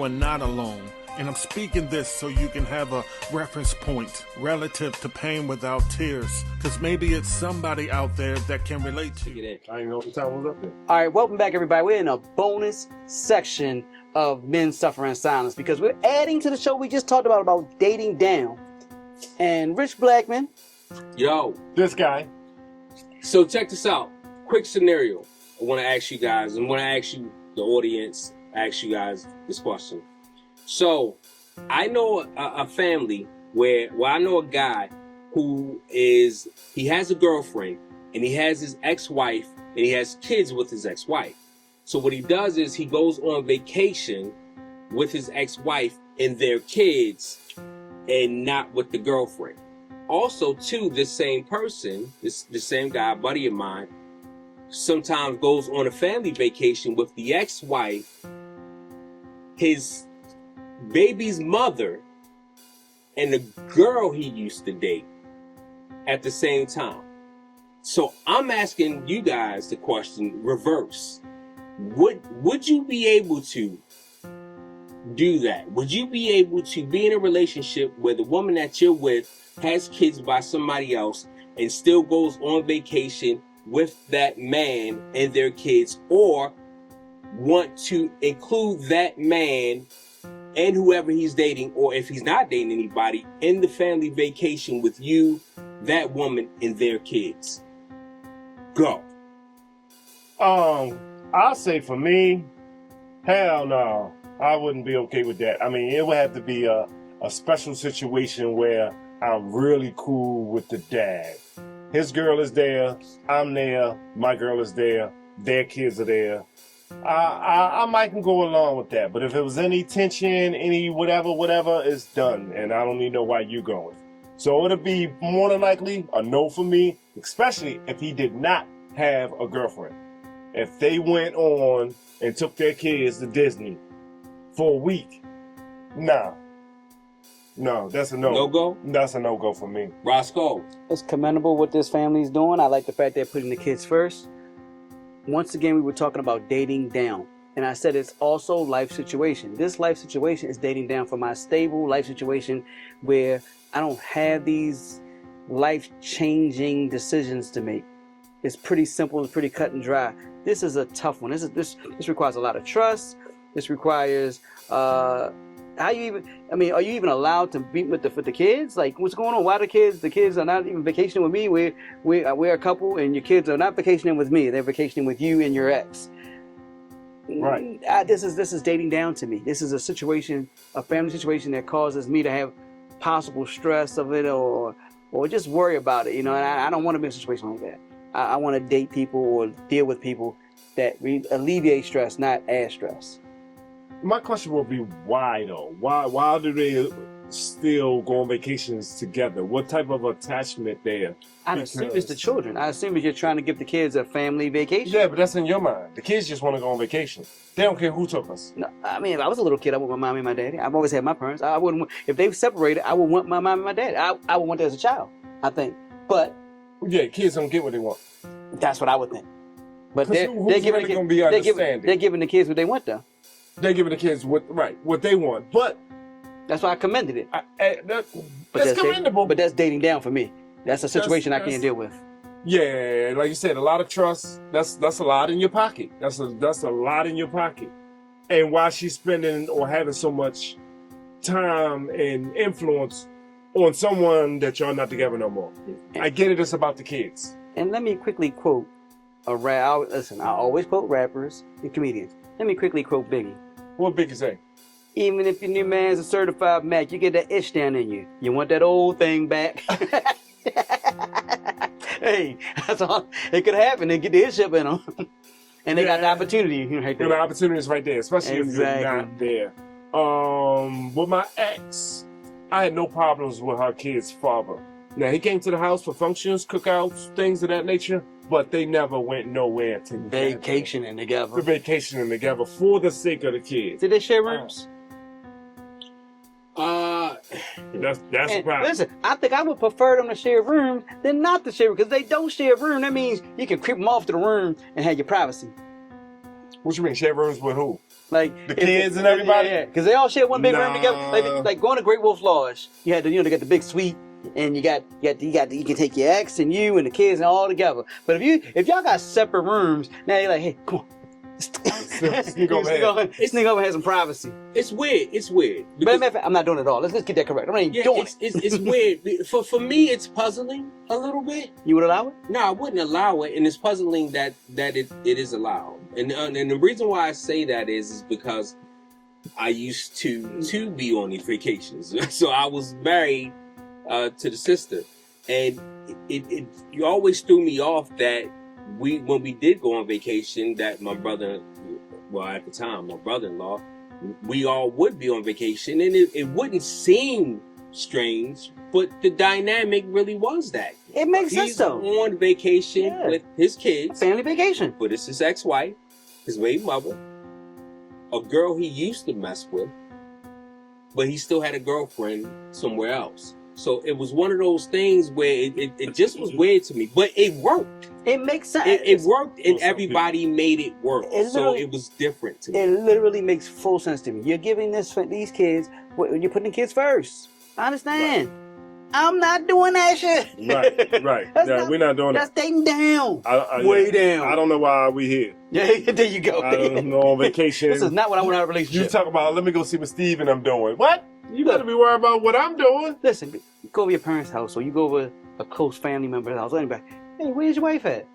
and not alone. And I'm speaking this so you can have a reference point relative to pain without tears. Because maybe it's somebody out there that can relate to you. I didn't know what the time was up there. All right, welcome back, everybody. We're in a bonus section of Men Suffer in Silence because we're adding to the show we just talked about dating down. And Rich Blackman. Yo. This guy. So check this out. Quick scenario. I want to ask you guys, and want to ask you, the audience, ask you guys this question. So, I know a family where I know a guy who he has a girlfriend and he has his ex-wife and he has kids with his ex-wife. So what he does is he goes on vacation with his ex-wife and their kids and not with the girlfriend. Also, too, this same person, the same guy, a buddy of mine, sometimes goes on a family vacation with the ex-wife, his baby's mother, and the girl he used to date at the same time. So I'm asking you guys the question reverse. Would you be able to do that? Would you be able to be in a relationship where the woman that you're with has kids by somebody else and still goes on vacation with that man and their kids, or want to include that man and whoever he's dating, or if he's not dating anybody, in the family vacation with you, that woman, and their kids? Go. I'll say for me, hell no. I wouldn't be okay with that. I mean, it would have to be a special situation where I'm really cool with the dad. His girl is there, I'm there, my girl is there, their kids are there. I might can go along with that, but if it was any tension, any whatever, it's done, and I don't even know why you going. So it'll be more than likely a no for me, especially if he did not have a girlfriend. If they went on and took their kids to Disney for a week, nah. No, that's a no. No-go? That's a no-go for me. Rawsko. It's commendable what this family's doing. I like the fact they're putting the kids first. Once again, we were talking about dating down. And I said it's also life situation. This life situation is dating down from my stable life situation where I don't have these life-changing decisions to make. It's pretty simple, it's pretty cut and dry. This is a tough one. This requires a lot of trust. This requires are you even allowed to be with the kids? Like, what's going on? Why the kids are not even vacationing with me? We're a couple, and your kids are not vacationing with me. They're vacationing with you and your ex. Right. This is dating down to me. This is a situation, a family situation that causes me to have possible stress of it, or just worry about it. You know, and I don't want to be in a situation like that. I want to date people or deal with people that alleviate stress, not add stress. My question will be why though? Why do they still go on vacations together? What type of attachment there? I assume it's the children. I assume you're trying to give the kids a family vacation. Yeah, but that's in your mind. The kids just want to go on vacation. They don't care who took us. No, I mean, if I was a little kid, I would want my mommy and my daddy. I've always had my parents. I wouldn't want, if they separated, I would want my mom and my daddy. I would want that as a child, I think. But yeah, kids don't get what they want. That's what I would think. But they're giving the kids what they want though. They're giving the kids what they want. But that's why I commended it. That's commendable. But that's dating down for me. That's a situation I can't deal with. Yeah, like you said, a lot of trust. That's a lot in your pocket. That's a lot in your pocket. And while she's spending or having so much time and influence on someone that y'all not together no more. I get it. It's about the kids. And let me quickly quote a rap. Listen, I always quote rappers and comedians. Let me quickly quote Biggie. What Biggie say? Even if your new man's a certified Mac, you get that itch down in you. You want that old thing back. Hey, that's all. It could happen. They get the itch up in them. And they got the opportunity right there. The opportunity is right there, especially if you're not there. With my ex, I had no problems with her kid's father. Now, he came to the house for functions, cookouts, things of that nature, but they never went nowhere together. Vacationing together. For vacationing together for the sake of the kids. Did they share rooms? That's the problem. Listen, I think I would prefer them to share rooms than not to share, because they don't share a room. That means you can creep them off to the room and have your privacy. What you mean, share rooms with who? Like The kids and everybody? Yeah, because they all share one big room together. Nah. Like going to Great Wolf's Lodge, you had to, they got the big suite, and you can take your ex and you and the kids and all together. But if y'all got separate rooms, now you're like, hey, come on. Sneak over here. Sneak over and have some privacy. It's weird. It's weird. But matter of fact, I'm not doing it all. Let's get that correct. I'm not even doing it. It's weird. For me, it's puzzling a little bit. You would allow it? No, I wouldn't allow it, and it's puzzling that it is allowed. And the reason why I say that is because I used to be on these vacations. So I was married to the sister, and it you always threw me off that when we did go on vacation, that my brother, well at the time my brother-in-law, we all would be on vacation, and it wouldn't seem strange, but the dynamic really was that. It makes sense He's though. on vacation with his kids, Family vacation. but it's his ex-wife, his baby mother, a girl he used to mess with, but he still had a girlfriend somewhere else. So it was one of those things where it just was weird to me, but it worked. It makes sense. It worked, and everybody made it work. So it was different to me. It literally makes full sense to me. You're giving these kids, you're putting the kids first. I understand. Right. I'm not doing that shit. Right. We're not doing that. That's dating down. Way down. I don't know why we here. Yeah, there you go. I don't know, on vacation. This is not what I want out of a relationship. You talk about, let me go see what Steve and I'm doing. What? You better be worried about what I'm doing. Listen, you go over your parents' house, or you go over a close family member's house, or anybody. Hey, where's your wife at?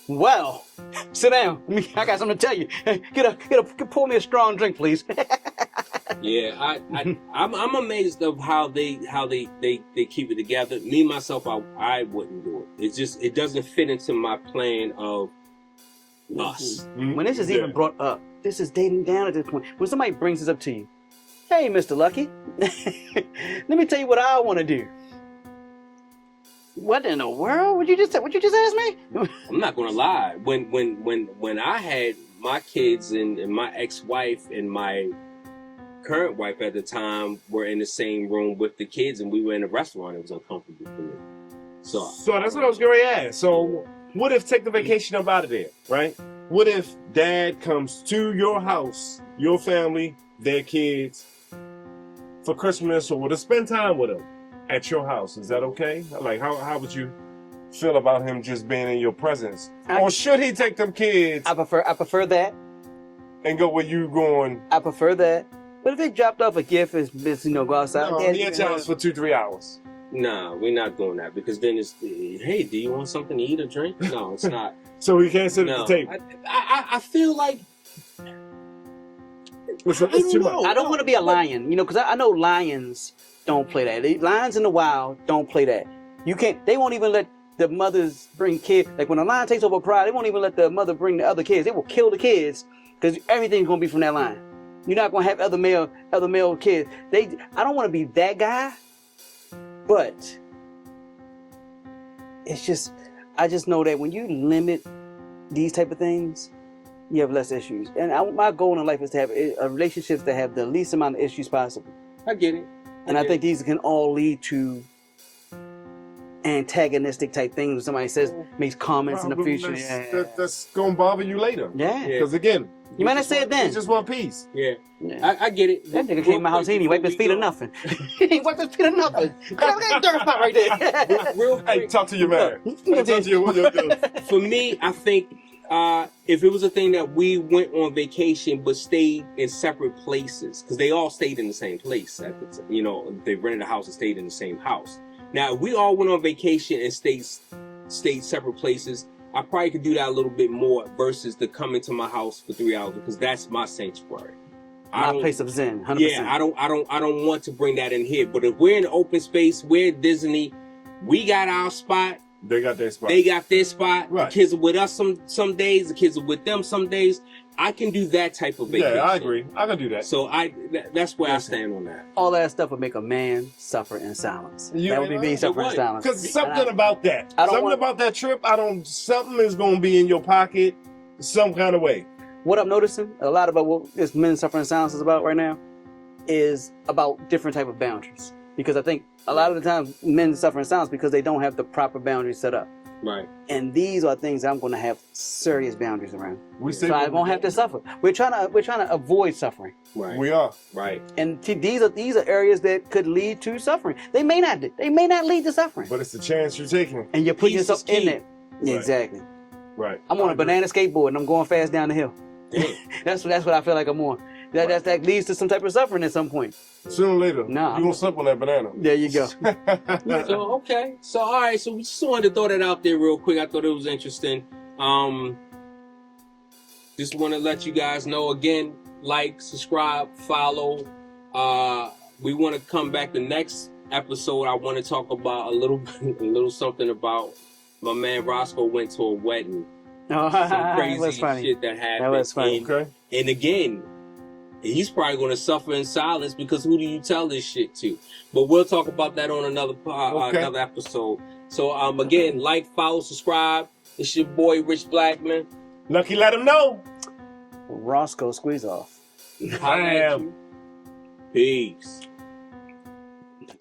Well, sit down. I got something to tell you. Pour me a strong drink, please. Yeah, I'm amazed of how they keep it together. Me myself, I wouldn't do it. It doesn't fit into my plan of us. When this is even brought up, this is dating down at this point. When somebody brings this up to you, hey, Mr. Lucky, let me tell you what I want to do. What in the world? What you just asked me? I'm not gonna lie. When I had my kids and my ex-wife and my current wife at the time were in the same room with the kids, and we were in a restaurant, it was uncomfortable for me. So that's what I was going to ask. So what if take the vacation up out of there, right? What if dad comes to your house, your family, their kids, for Christmas, or to spend time with them at your house? Is that okay? Like, how would you feel about him just being in your presence? Or should he take them kids? I prefer that. And go where you going? I prefer that. But if they dropped off a gift, it's go outside. No, he at your house for 2-3 hours. Nah, we're not doing that, because then it's, hey, do you want something to eat or drink? No, it's not. So he can't sit at the table. I feel like it's too much. I don't want to be a lion, because I know lions don't play that. Lions in the wild don't play that. You can't. They won't even let the mothers bring kids. Like when a lion takes over a pride, they won't even let the mother bring the other kids. They will kill the kids because everything's gonna be from that lion. You're not gonna have other male kids. I don't want to be that guy, but it's just, I just know that when you limit these type of things, you have less issues. And my goal in life is to have relationships that have the least amount of issues possible. I get it. I think these can all lead to antagonistic type things. When somebody makes comments in the future. That's gonna bother you later. Yeah. Because again, you might not say it then. You just want peace. Yeah. I get it. That nigga came to my house, he ain't wipe his feet or nothing. He ain't wipe his feet or nothing. That dirt spot right there. Real quick. Hey, talk to your man. Talk to your For me, I think if it was a thing that we went on vacation but stayed in separate places, because they all stayed in the same place. They rented a house and stayed in the same house. Now, if we all went on vacation and stayed separate places, I probably could do that a little bit more versus the coming to my house for 3 hours, because that's my sanctuary. My place of zen, 100%. Yeah, I don't want to bring that in here. But if we're in an open space, we're at Disney, we got our spot. They got their spot. They got their spot. Right. The kids are with us some days. The kids are with them some days. I can do that type of vacation. Yeah, I agree. I can do that. So that's where I stand on that. All that stuff would make a man suffer in silence. That would be me suffering in silence. Because something about that. About that trip, something is going to be in your pocket some kind of way. What I'm noticing, a lot about what this men suffering in silence is about right now, is about different type of boundaries. Because I think a lot of the time men suffer in silence because they don't have the proper boundaries set up. Right. And these are things I'm going to have serious boundaries around. We say So I what we won't have to suffer. We're trying to avoid suffering. Right. We are. Right. And these are areas that could lead to suffering. They may not lead to suffering. But it's the chance you're taking. And you're putting Peace yourself is in key. it. Yeah, exactly. Right. I'm on a banana skateboard and I'm going fast down the hill. Damn. That's what I feel like I'm on. That leads to some type of suffering at some point. Sooner or later, Nah. you're going to slip on that banana. There you go. So okay. So all right. So we just wanted to throw that out there real quick. I thought it was interesting. Just want to let you guys know again. Like, subscribe, follow. We want to come back the next episode. I want to talk about a little something about my man Rawsko went to a wedding. Some crazy That was funny. shit that happened. That was funny. Okay. And again, he's probably going to suffer in silence because who do you tell this shit to? But we'll talk about that on another another episode. So again, like, follow, subscribe. It's your boy Rich Blackman. Lucky, let him know. Rawsko Squeezoff. Holla at you. Peace.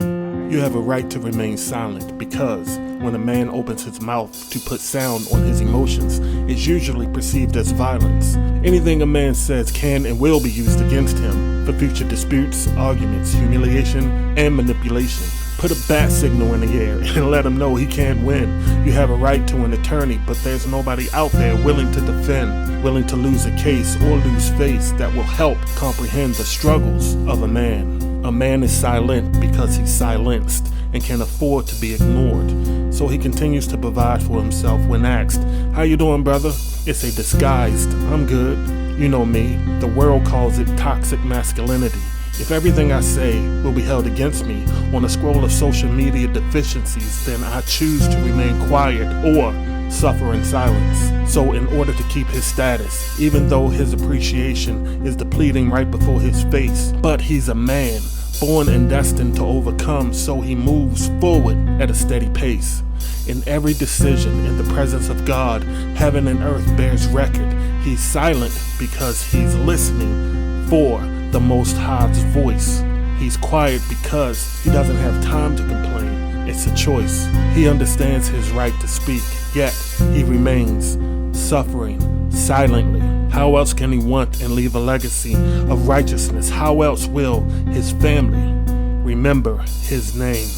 You have a right to remain silent because when a man opens his mouth to put sound on his emotions, it's usually perceived as violence. Anything a man says can and will be used against him for future disputes, arguments, humiliation, and manipulation. Put a bat signal in the air and let him know he can't win. You have a right to an attorney, but there's nobody out there willing to defend, willing to lose a case or lose face that will help comprehend the struggles of a man. A man is silent because he's silenced and can afford to be ignored. So he continues to provide for himself when asked, "How you doing, brother?" It's a disguised, "I'm good." You know me. The world calls it toxic masculinity. If everything I say will be held against me on a scroll of social media deficiencies, then I choose to remain quiet or suffer in silence. So in order to keep his status, even though his appreciation is depleting right before his face, but he's a man, born and destined to overcome, so he moves forward at a steady pace. In every decision, in the presence of God, heaven and earth bears record. He's silent because he's listening for the Most High's voice. He's quiet because he doesn't have time to complain. It's a choice. He understands his right to speak, yet he remains suffering silently. How else can he want and leave a legacy of righteousness? How else will his family remember his name?